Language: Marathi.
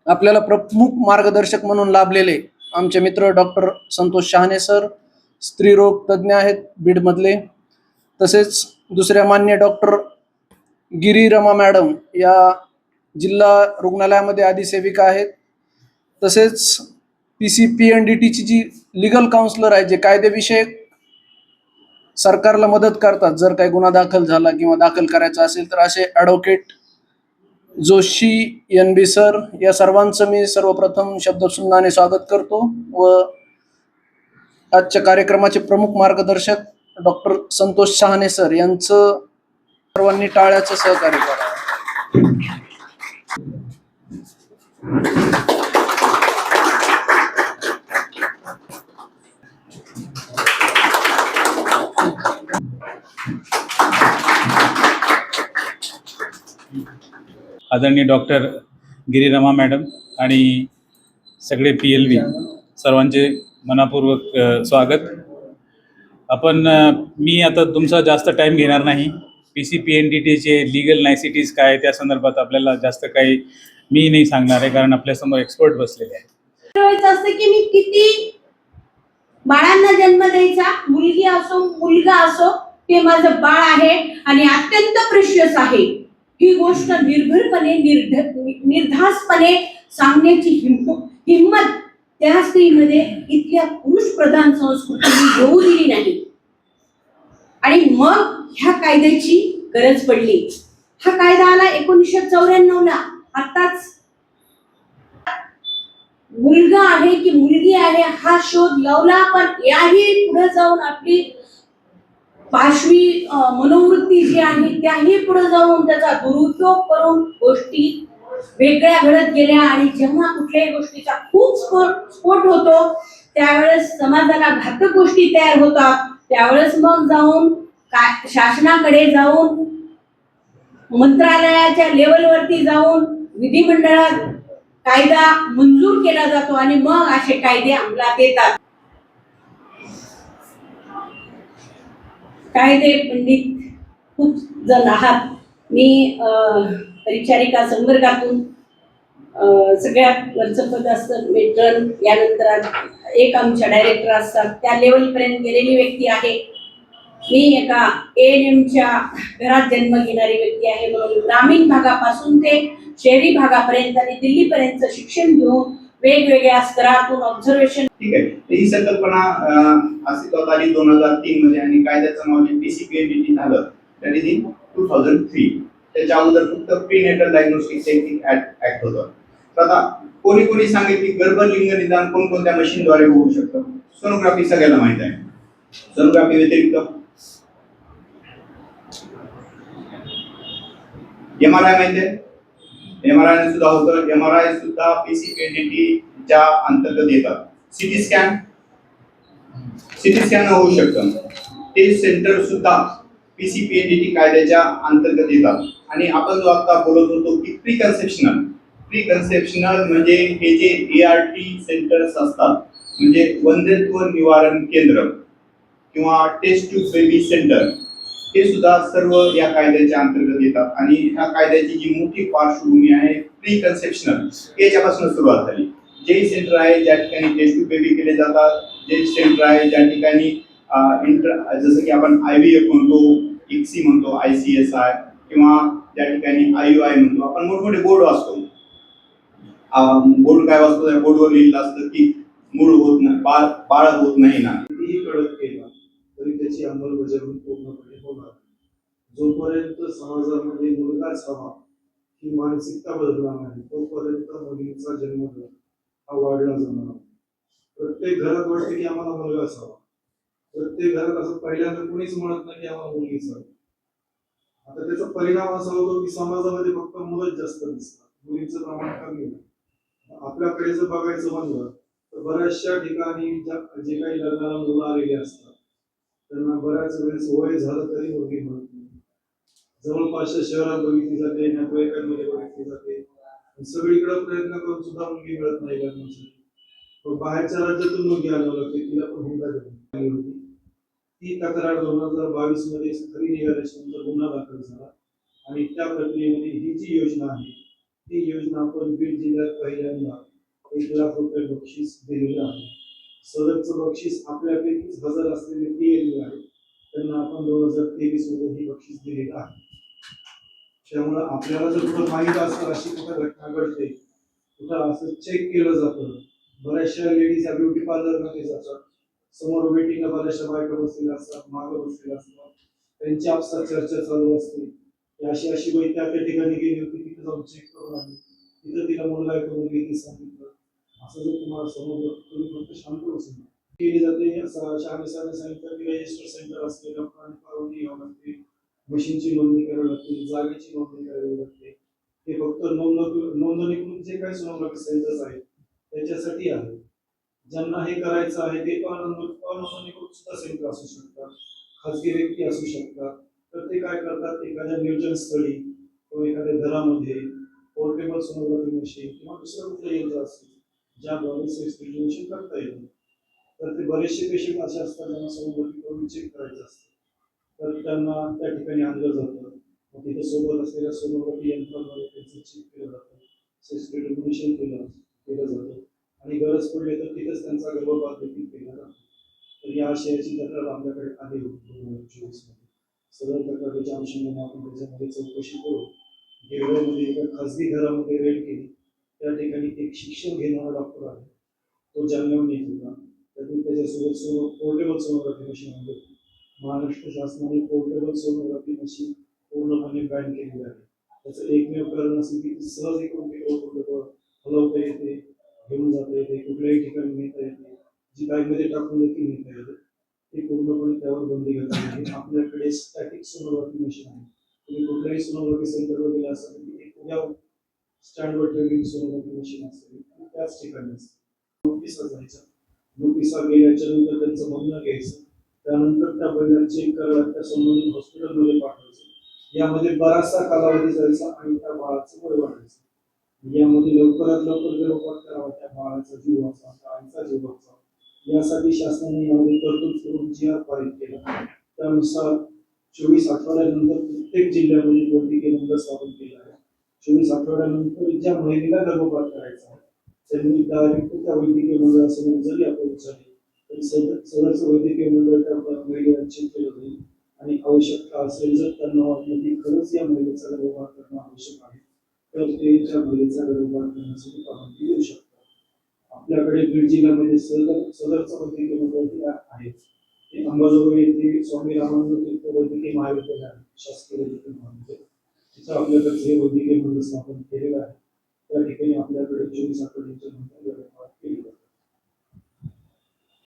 आपल्याला प्रमुख मार्गदर्शक म्हणून लाभलेले आमचे मित्र डॉक्टर संतोष शहाणे सर, स्त्रीरोग तज्ज्ञ आहेत बीडमधले. तसेच दुसऱ्या मान्य डॉक्टर गिरीरमा मॅडम या जिल्हा रुग्णालयामध्ये अधिसेविका आहेत. तसेच PCPNDTची जी लिगल काउन्सिलर आहे, जे कायदेविषयक सरकारला मदत करतात जर काही गुन्हा दाखल झाला किंवा दाखल करायचा असेल तर, असे ॲडव्होकेट जोशी NB सर, या सर्वांचं मी सर्वप्रथम शब्दसुमनाने स्वागत करतो. व आजच्या कार्यक्रमाचे प्रमुख मार्गदर्शक डॉक्टर संतोष शहाणे सर यांचं सर्वांनी टाळ्याचं सहकार्य करावं. आदरणीय डॉक्टर गिरीरमा मॅडम आणि सगळे PLV सर्वांचे मनापूर्वक स्वागत. मी आता तुमचा जास्त टाईम घेणार नाही. PCPNDTचे लिगल नायसिटीज काय त्या संदर्भात आपल्याला जास्त काही मी नाही सांगणार आहे, कारण आपल्यासमोर एक्सपर्ट बसलेले आहेत. असं की मी किती बाळांना जन्म द्यायचा, मुलगी असो मुलगा असो, ते माझं बाळ आहे आणि अत्यंत प्रेशियस आहे. ही गोष्ट निर्भयपणे निर्धास्तपणे सांगण्याची हिम्मत त्या स्त्रीमध्ये इतक्या पुरुष प्रधान संस्कृतीने येऊ दिली नाही. आणि मग ह्या कायद्याची गरज पडली. हा कायदा आला 1994 ला. आताच मुलगा आहे की मुलगी आहे हा शोध लावला, पण याही पुढे जाऊन आपली पाशवी मनोवृत्ती जी आहे त्याही पुढे जाऊन त्याचा दुरुपयोग करून गोष्टी वेगळ्या घडत गेल्या. आणि जेव्हा कुठल्याही गोष्टीचा खूप स्फोट होतो त्यावेळेस समाजाला घातक गोष्टी तयार होतात. त्यावेळेस मग जाऊन शासनाकडे जाऊन, मंत्रालयाच्या लेवलवरती जाऊन विधिमंडळात कायदा मंजूर केला जातो आणि मग असे कायदे अंमलात येतात. कायदे पंडित खूप जण आहात. मी परिचारिका संवर्गातून सगळ्यात वरचं पद असतं मेट्रन, यानंतर एक आमच्या डायरेक्टर असतात, त्या लेवलपर्यंत गेलेली व्यक्ती आहे. मी एका ANMच्या घरात जन्म घेणारी व्यक्ती आहे. म्हणून ग्रामीण भागापासून ते शहरी भागापर्यंत आणि दिल्लीपर्यंत शिक्षण घेऊन वेगवेगळ्या स्तरातून ऑब्झर्वेशन. ठीक आहे. ही संकल्पना अस्तित्वात आली 2003 मध्ये आणि कायद्याचं नाव PCPNDT झालं दॅट इज इन 2003. त्याच्या अगोदर फक्त प्रीनेटल डायग्नोस्टिक टेक्निक ऍक्ट होतं. तर आता कोणी सांगेल की गर्भलिंग निदान कोणत्या मशीनद्वारे होऊ शकतं? सोनोग्राफी सगळ्यांना माहित आहे. सोनोग्राफी व्यतिरिक्त MRI माहिती आहे. MRI सुद्धा होतं. MRI सुद्धा PCPNDT च्या अंतर्गत येतात. सिटी स्कॅन होऊ शकतं. ते सेंटर सुद्धा PCPNDT कायद्याच्या अंतर्गत येतात. आणि आपण जो आता बोलत होतो की प्री कन्सेप्शनल म्हणजे हे जे ART सेंटर्स असतात, म्हणजे वंध्यत्व निवारण केंद्र किंवा टेस्ट ट्यूब बेबी सेंटर, हे सुद्धा सर्व या कायद्याच्या अंतर्गत येतात. आणि ह्या कायद्याची जी मोठी पार्श्वभूमी आहे प्री कन्सेप्शनल, याच्यापासून सुरुवात झाली. जे सेंटर आहे ज्या ठिकाणी टेस्ट ट्यूब बेबी केले जातात, जे सेंटर आहे ज्या ठिकाणी जसं की आपण IVF म्हणतो, ICSI म्हणतो, ICSI, किंवा ज्या ठिकाणी IUI म्हणतो. आपण मोठमोठे बोर्ड वाचतो. बोर्ड काय वाचतो? त्या बोर्डवर लिहिलं असतं की मूळ होत नाही, बाळ होत नाही ना. कितीही कडक केला तरी त्याची अंमलबजावणी पूर्णपणे होणार. जोपर्यंत समाजामध्ये मुलगाच हवा ही मानसिकता बदलणार नाही, तोपर्यंत मुलींचा जन्मदर हा वाढला जाणार. प्रत्येक घरात वाटते की आम्हाला मुलगाच हवा. प्रत्येक घरात असं पहिल्यांदा कोणीच म्हणत नाही की आम्हाला मुलगीच हवी. आता त्याचा परिणाम असा होतो की समाजामध्ये फक्त मुलंच जास्त दिसतात, मुलींचं प्रमाण कमी आहे. आपल्याकडे जर बघायचं म्हणलं तर बऱ्याचशा ठिकाणी जे काही लग्नाला मुलं आलेली असतात त्यांना बऱ्याच वेळेस वय झालं तरी मुलगी मिळत नाही. जवळपासच्या शहरात बघितली जाते, नातेवाईकांमध्ये बघितली जाते, सगळीकडे प्रयत्न करून सुद्धा मुलगी मिळत नाही लग्नासाठी. पण बाहेरच्या राज्यातून मुलगी आणावं लागते, तिला पण हुंडा देण्यात होती. ती तक्रार 2022 मध्ये खरी निघाल्यानंतर गुन्हा दाखल झाला आणि त्या प्रक्रियेमध्ये ही जी योजना आहे ती योजना आपण बीड जिल्ह्यात पहिल्यांदा 1,00,000 रुपये बक्षीस दिलेलं आहे. सदरचं बक्षीस आपल्यापैकीच हजर असलेले PLU आहे, त्यांना आपण 2023 मध्ये ही बक्षीस दिलेलं आहे. त्यामुळे आपल्याला जर कुठं माहीत असतं अशी कुठं घटना घडते, कुठं असं चेक केलं जातं, बऱ्याचशा लेडीज या ब्युटी पार्लरमध्ये जातात, समोर वेटिंगला बऱ्याचशा बायका बसलेल्या असतात, मागं बसलेल्या असतात, त्यांची आपसात चर्चा चालू असते की अशी अशी बाई त्या ठिकाणी गेली होती, तिथे जाऊन चेक करून आली, तिथं तिला मुलगा आहे करून गेली सांगितलं. असं जर तुम्हाला समजलं तुम्ही फक्त शांत बसून केली जाते. असं शहाणे सांगितलं की रजिस्टर सेंटर असते, डॉक्टरांनी परवानगी घ्यावी लागते, मशीनची नोंदणी करावी लागते, जागेची नोंदणी करावी लागते. हे फक्त नोंदणीकृत जे काही सोनोग्राफी सेंटर्स आहेत त्याच्यासाठी आहे. ज्यांना हे करायचं आहे ते अनोंदणीकृत सुद्धा सेंटर असू शकतात, खाजगी व्यक्ती असू शकतात. तर ते काय करतात, एखाद्या निर्जन स्थळी किंवा एखाद्या घरामध्ये पोर्टेबल सोनोग्राफी मशीन किंवा दुसरं कुठलं यंत्र असते ज्याद्वारे सेक्स स्टिम्युलेशन करता येईल. तर ते बरेचसे पेशंट असे असतात ज्यांना सोनोग्राफी करून चेक करायचं असतं, तर त्यांना त्या ठिकाणी आणलं जातं. मग तिथे सोबत असलेल्या सोनोग्राफी यंत्राद्वारे त्यांचं चेक केलं जातं, सेक्स स्टिम्युलेशन केलं जातं आणि गरज पडली तर तिथेच त्यांचा गर्भपात देखील केला जातो. तर या आशयाची तक्रार आपल्याकडे आली होती 2024 मध्ये. सदर तक्रारीच्या अनुषंगाने आपण त्याच्यामध्ये चौकशी करू. गेवराईमध्ये एका खाजगी घरामध्ये रेड केली, त्या ठिकाणी एक शिक्षण घेणारा डॉक्टर आहे, तो जालन्याहून येत होता. त्यातून त्याच्यासोबत पोर्टेबल सोनोग्राफी मशीन आणली. महाराष्ट्र शासनाने पोर्टेबल सोनोग्राफी मशीन पूर्णपणे बॅन केलेली आहे. त्याचं एकमेव कारण असं की सहज इकडून तिकडं हलवता येते, घेऊन जाता येते, कुठल्याही ठिकाणी नेता येते, जी बॅगमध्ये टाकून देखील नेता येते. ते पूर्णपणे त्यावर बंदी घातली आहे. आपल्याकडे स्टॅटिक सोनोग्राफी मशीन आहे. तुम्ही कुठल्याही सोनोग्राफी सेंटरवर गेला असाल की एक उद्या स्टँडवर ठेवलेली सोनोग्राफी मशीन असते आणि त्याच ठिकाणी असते. नोटिसा जायच्या, नोटिसा गेल्याच्या नंतर त्यांचं म्हणणं घ्यायचं, त्यानंतर त्या बैलाला चेक करायला त्या संबंधित हॉस्पिटलमध्ये पाठवायचं. यामध्ये बराचसा कालावधी जायचा आणि त्या बाळाचं वय वाढायचं. यामध्ये लवकरात लवकर गर्भपात करावा, त्या बाळाचा जीव वाचवा, त्या आईचा जीव वाचवा, यासाठी शासनाने यामध्ये तरतूद करून GR पारित केला. त्यानुसार 24 आठवड्यानंतर प्रत्येक जिल्ह्यामध्ये वैद्यकीय मंडळ स्थापन केलं आहे. 24 आठवड्यानंतर ज्या महिलेला गर्भपात करायचा आहे त्यांनी डायरेक्ट त्या वैद्यकीय मंडळासमोर जरी आपण विचारले तरी सदरचं वैद्यकीय मंडळ त्या महिलेला चेक केलं जाईल आणि आवश्यकता असेल जर त्यांना वाटलं की खरंच या महिलेचा गर्भपात करणं आवश्यक आहे तर ते त्या महिलेचा गर्भपात करण्यासाठी परवानगी देऊ शकतात. आपल्याकडे बीड जिल्ह्यामध्ये सदरचं वैद्यकीय मंडळ आहे. ते अंबाजोगाई येथे स्वामी रामानंद तीर्थ वैद्यकीय महाविद्यालय आहे, शासकीय वैद्यकीय महाविद्यालय. तिथं आपल्याकडे हे वैद्यकीय मंडळ स्थापन केलेलं आहे. त्या ठिकाणी आपल्याकडे 24 आठवड्याच्या